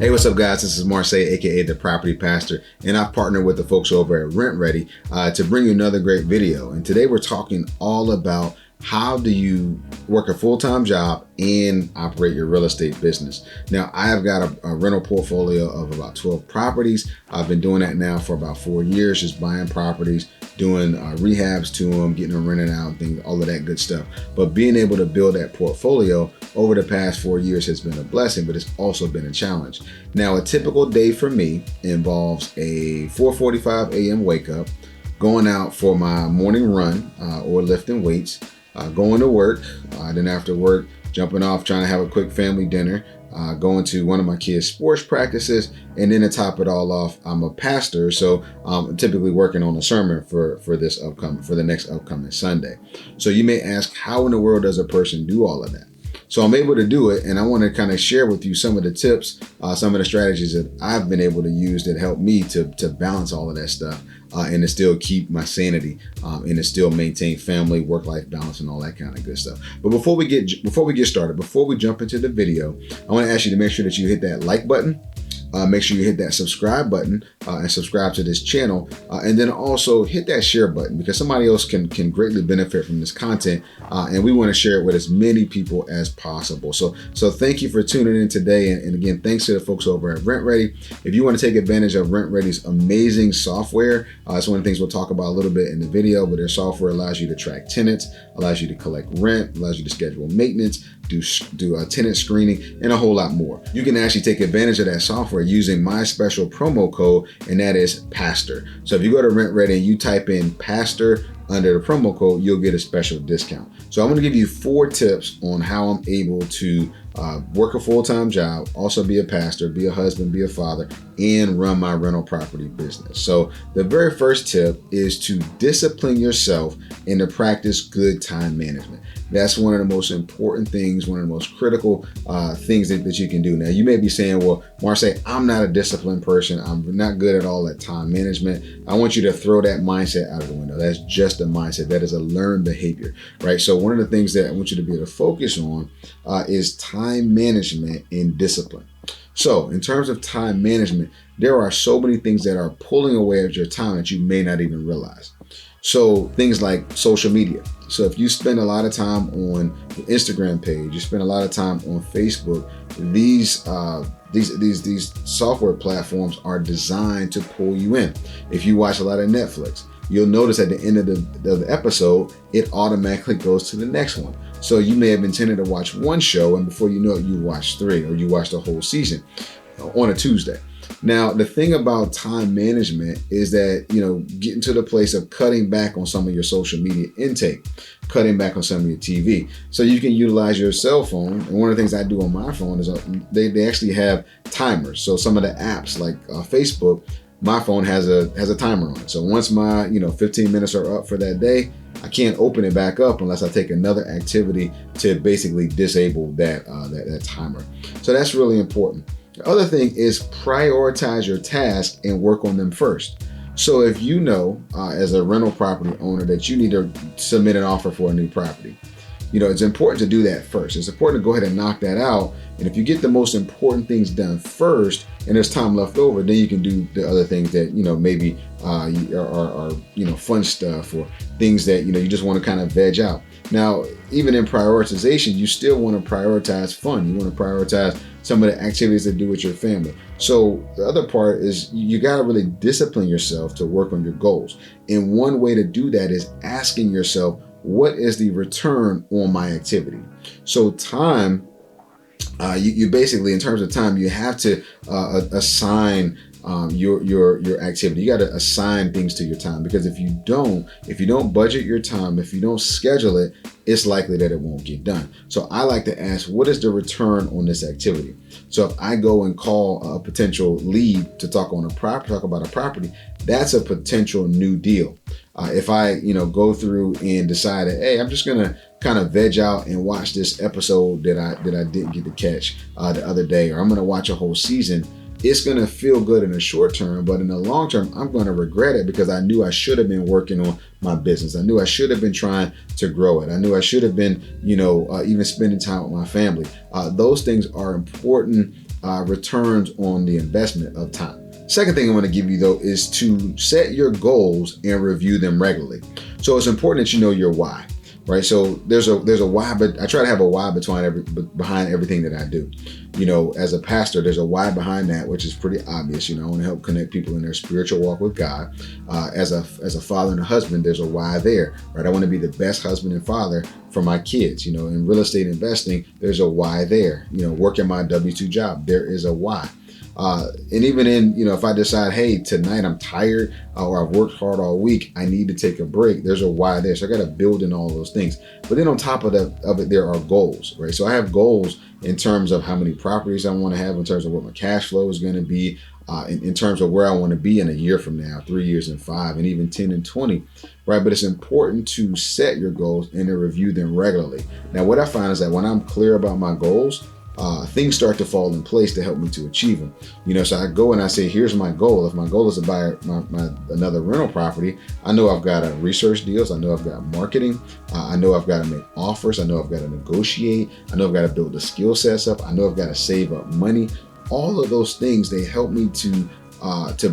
Hey, what's up, guys? This is Marseille, aka the Property Pastor, and I've partnered with the folks over at RentRedi to bring you another great video. And today we're talking all about how do you work a full-time job and operate your real estate business. Now, I have got a rental portfolio of about 12 properties. I've been doing that now for about 4 years, just buying properties, doing rehabs to them, getting them rented out, things, all of that good stuff. But being able to build that portfolio over the past 4 years has been a blessing, but it's also been a challenge. Now, a typical day for me involves a 4:45 a.m. wake up, going out for my morning run or lifting weights, going to work, then after work, jumping off, trying to have a quick family dinner, going to one of my kids' sports practices, and then to top it all off, I'm a pastor, so I'm typically working on a sermon for the next upcoming Sunday. So you may ask, how in the world does a person do all of that? So I'm able to do it, and I want to kind of share with you some of the tips, some of the strategies that I've been able to use that help me to balance all of that stuff and to still keep my sanity and to still maintain family, work-life balance, and all that kind of good stuff. But before we get started, before we jump into the video, I want to ask you to make sure that you hit that like button. Make sure you hit that subscribe button and subscribe to this channel. And then also hit that share button, because somebody else can greatly benefit from this content. And we want to share it with as many people as possible. So thank you for tuning in today. And again, thanks to the folks over at RentRedi. If you want to take advantage of RentRedi's amazing software, it's one of the things we'll talk about a little bit in the video, but their software allows you to track tenants, allows you to collect rent, allows you to schedule maintenance, do tenant screening, and a whole lot more. You can actually take advantage of that software using my special promo code, and that is PASTOR. So if you go to RentRedi and you type in PASTOR under the promo code, you'll get a special discount. So I'm going to give you 4 tips on how I'm able to work a full-time job, also be a pastor, be a husband, be a father, and run my rental property business. So the very first tip is to discipline yourself and to practice good time management. That's one of the most important things, one of the most critical things that you can do. Now, you may be saying, well, Marseille, I'm not a disciplined person. I'm not good at all at time management. I want you to throw that mindset out of the window. That's just a mindset. That is a learned behavior, right? So one of the things that I want you to be able to focus on is time management and discipline. So in terms of time management, there are so many things that are pulling away at your time that you may not even realize. So things like social media. So if you spend a lot of time on the Instagram page, you spend a lot of time on Facebook, these software platforms are designed to pull you in. If you watch a lot of Netflix, you'll notice at the end of the episode, it automatically goes to the next one. So you may have intended to watch one show, and before you know it, you watched 3, or you watched the whole season on a Tuesday. Now, the thing about time management is that, getting to the place of cutting back on some of your social media intake, cutting back on some of your TV, so you can utilize your cell phone. And one of the things I do on my phone is they actually have timers. So some of the apps like Facebook, my phone has a timer on it. So once my 15 minutes are up for that day, I can't open it back up unless I take another activity to basically disable that timer. So that's really important. The other thing is prioritize your tasks and work on them first. So if you know, as a rental property owner, that you need to submit an offer for a new property, it's important to do that first. It's important to go ahead and knock that out. And if you get the most important things done first and there's time left over, then you can do the other things that, maybe are fun stuff, or things that, you just want to kind of veg out. Now, even in prioritization, you still want to prioritize fun. You want to prioritize some of the activities to do with your family. So the other part is you got to really discipline yourself to work on your goals. And one way to do that is asking yourself, what is the return on my activity? So time, you basically, in terms of time, you have to assign your activity. You got to assign things to your time, because if you don't budget your time, if you don't schedule it, it's likely that it won't get done. So I like to ask, what is the return on this activity? So if I go and call a potential lead to talk about a property, that's a potential new deal. If I, go through and decide that, hey, I'm just gonna kind of veg out and watch this episode that I didn't get to catch the other day, or I'm gonna watch a whole season, it's going to feel good in the short term, but in the long term, I'm going to regret it, because I knew I should have been working on my business. I knew I should have been trying to grow it. I knew I should have been, even spending time with my family. Those things are important returns on the investment of time. Second thing I want to give you though is to set your goals and review them regularly. So it's important that you know your why, right? So there's a why, but I try to have a why behind everything that I do. As a pastor, there's a why behind that, which is pretty obvious. I want to help connect people in their spiritual walk with God. As a father and a husband, there's a why there, right? I want to be the best husband and father for my kids. In real estate investing, there's a why there. Working my W-2 job, there is a why. And even in, if I decide, hey, tonight I'm tired or I've worked hard all week, I need to take a break, there's a why there. So I got to build in all those things. But then on top of it, there are goals, right? So I have goals in terms of how many properties I want to have, in terms of what my cash flow is going to be, in terms of where I want to be in a year from now, 3 years and 5, and even 10 and 20, right? But it's important to set your goals and to review them regularly. Now, what I find is that when I'm clear about my goals, things start to fall in place to help me to achieve them. So I go and I say, here's my goal. If my goal is to buy another rental property, I know I've got to research deals. I know I've got marketing. I know I've got to make offers. I know I've got to negotiate. I know I've got to build the skill sets up. I know I've got to save up money. All of those things, they help me to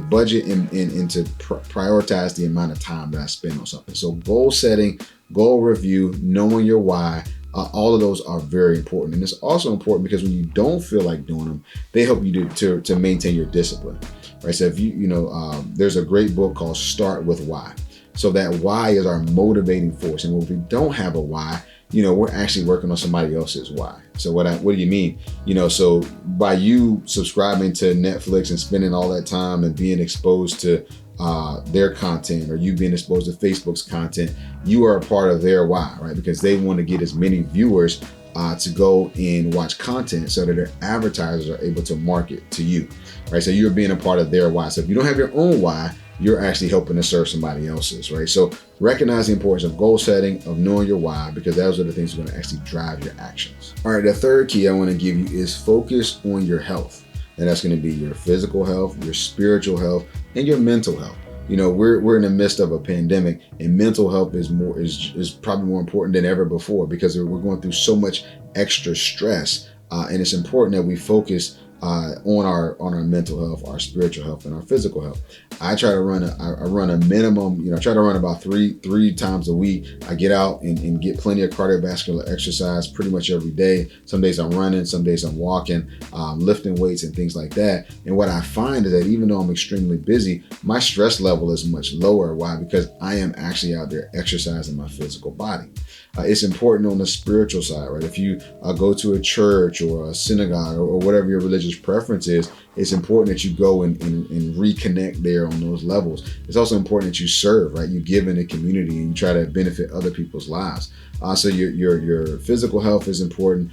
budget and to prioritize the amount of time that I spend on something. So goal setting, goal review, knowing your why, all of those are very important. And it's also important because when you don't feel like doing them, they help you to maintain your discipline, right? So if there's a great book called Start With Why. So that why is our motivating force. And if we don't have a why, we're actually working on somebody else's why. So what do you mean? So by you subscribing to Netflix and spending all that time and being exposed to their content, or you being exposed to Facebook's content, you are a part of their why, right? Because they want to get as many viewers to go and watch content so that their advertisers are able to market to you, right? So you're being a part of their why. So if you don't have your own why, you're actually helping to serve somebody else's, right? So recognize the importance of goal setting, of knowing your why, because those are the things that are going to actually drive your actions. All right, the third key I want to give you is focus on your health. And that's going to be your physical health, your spiritual health, and your mental health. We're in the midst of a pandemic, and mental health is probably more important than ever before because we're going through so much extra stress. And it's important that we focus on our mental health, our spiritual health, and our physical health. I try to run a minimum, I try to run about three times a week. I get out and get plenty of cardiovascular exercise pretty much every day. Some days I'm running, some days I'm walking, lifting weights and things like that. And what I find is that even though I'm extremely busy, my stress level is much lower. Why? Because I am actually out there exercising my physical body. It's important on the spiritual side, right? If you go to a church or a synagogue or whatever your religious preference is, it's important that you go and reconnect there on those levels. It's also important that you serve, right? You give in the community and you try to benefit other people's lives. So your physical health is important,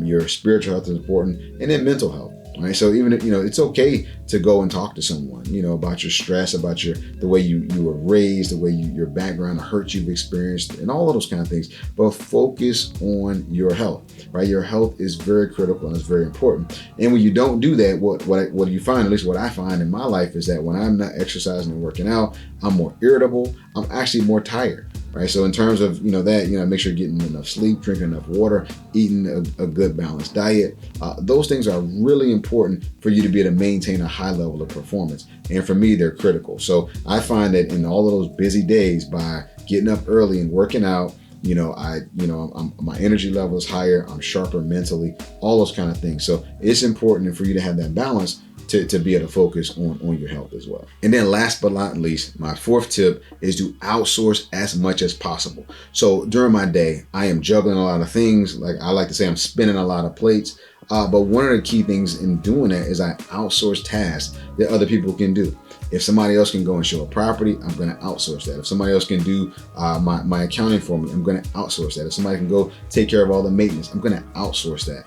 your spiritual health is important, and then mental health. Right. So even if, it's okay to go and talk to someone, about your stress, about the way you were raised, the way your background, the hurt you've experienced, and all of those kind of things. But focus on your health, right? Your health is very critical and it's very important. And when you don't do that, what you find, at least what I find in my life, is that when I'm not exercising and working out, I'm more irritable. I'm actually more tired. Right. So in terms of, make sure you're getting enough sleep, drinking enough water, eating a good balanced diet. Those things are really important for you to be able to maintain a high level of performance. And for me, they're critical. So I find that in all of those busy days, by getting up early and working out, my energy level is higher. I'm sharper mentally, all those kind of things. So it's important for you to have that balance to be able to focus on your health as well. And then last but not least, my fourth tip is to outsource as much as possible. So during my day, I am juggling a lot of things. Like I like to say, I'm spinning a lot of plates. But one of the key things in doing that is I outsource tasks that other people can do. If somebody else can go and show a property, I'm going to outsource that. If somebody else can do my accounting for me, I'm going to outsource that. If somebody can go take care of all the maintenance, I'm going to outsource that.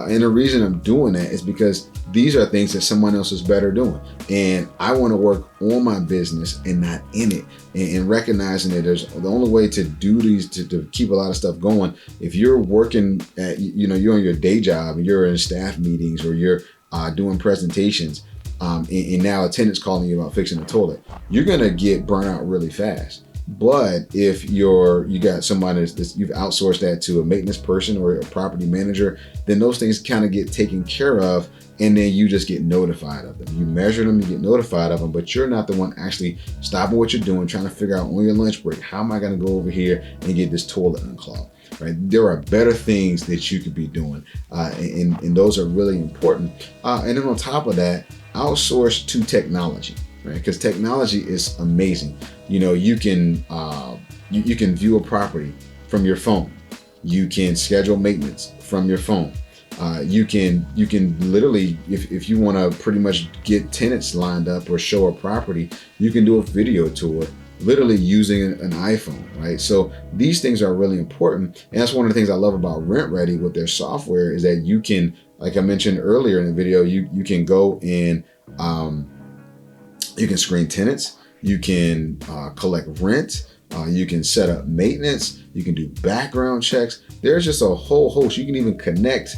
And the reason I'm doing that is because these are things that someone else is better doing. And I want to work on my business and not in it. And recognizing that there's the only way to do these, to keep a lot of stuff going. If you're working at, you're on your day job and you're in staff meetings or you're doing presentations, and now a tenant's calling you about fixing the toilet, you're going to get burnt out really fast. But if you got somebody that's you've outsourced that to a maintenance person or a property manager, then those things kind of get taken care of and then you just get notified of them. You measure them, you get notified of them, but you're not the one actually stopping what you're doing, trying to figure out on your lunch break, how am I going to go over here and get this toilet unclogged? Right? There are better things that you could be doing, and those are really important. And then on top of that, outsource to technology, right? Because technology is amazing. You know, you can you can view a property from your phone. You can schedule maintenance from your phone. You can literally, if you want to pretty much get tenants lined up or show a property, you can do a video tour literally using an iPhone, right? So these things are really important. And that's one of the things I love about RentRedi with their software is that you can, like I mentioned earlier in the video, you can go and you can screen tenants, you can collect rent, you can set up maintenance, you can do background checks. There's just a whole host. You can even connect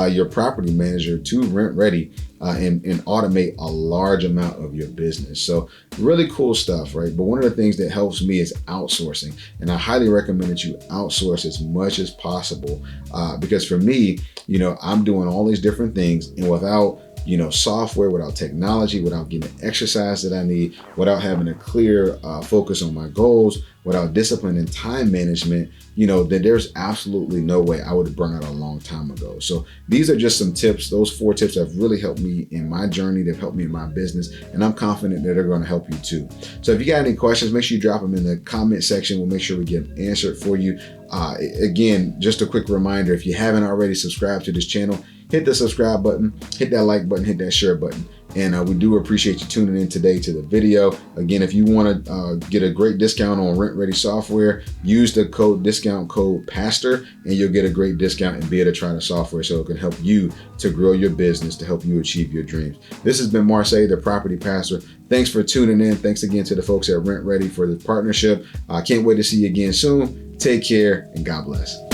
your property manager to RentRedi and automate a large amount of your business. So really cool stuff, right? But one of the things that helps me is outsourcing. And I highly recommend that you outsource as much as possible because for me, you know, I'm doing all these different things, and without software, without technology, without getting the exercise that I need, without having a clear focus on my goals, without discipline and time management, that there's absolutely no way I would have burned out a long time ago. So these are just some tips. Those 4 tips have really helped me in my journey. They've helped me in my business, and I'm confident that they're going to help you too. So if you got any questions, make sure you drop them in the comment section. We'll make sure we get them answered for you. Again, just a quick reminder, if you haven't already subscribed to this channel, hit the subscribe button, hit that like button, hit that share button. And we do appreciate you tuning in today to the video. Again, if you want to get a great discount on RentRedi software, use the discount code PASTOR, and you'll get a great discount and be able to try the software so it can help you to grow your business, to help you achieve your dreams. This has been Marseille, the Property Pastor. Thanks for tuning in. Thanks again to the folks at RentRedi for the partnership. I can't wait to see you again soon. Take care and God bless.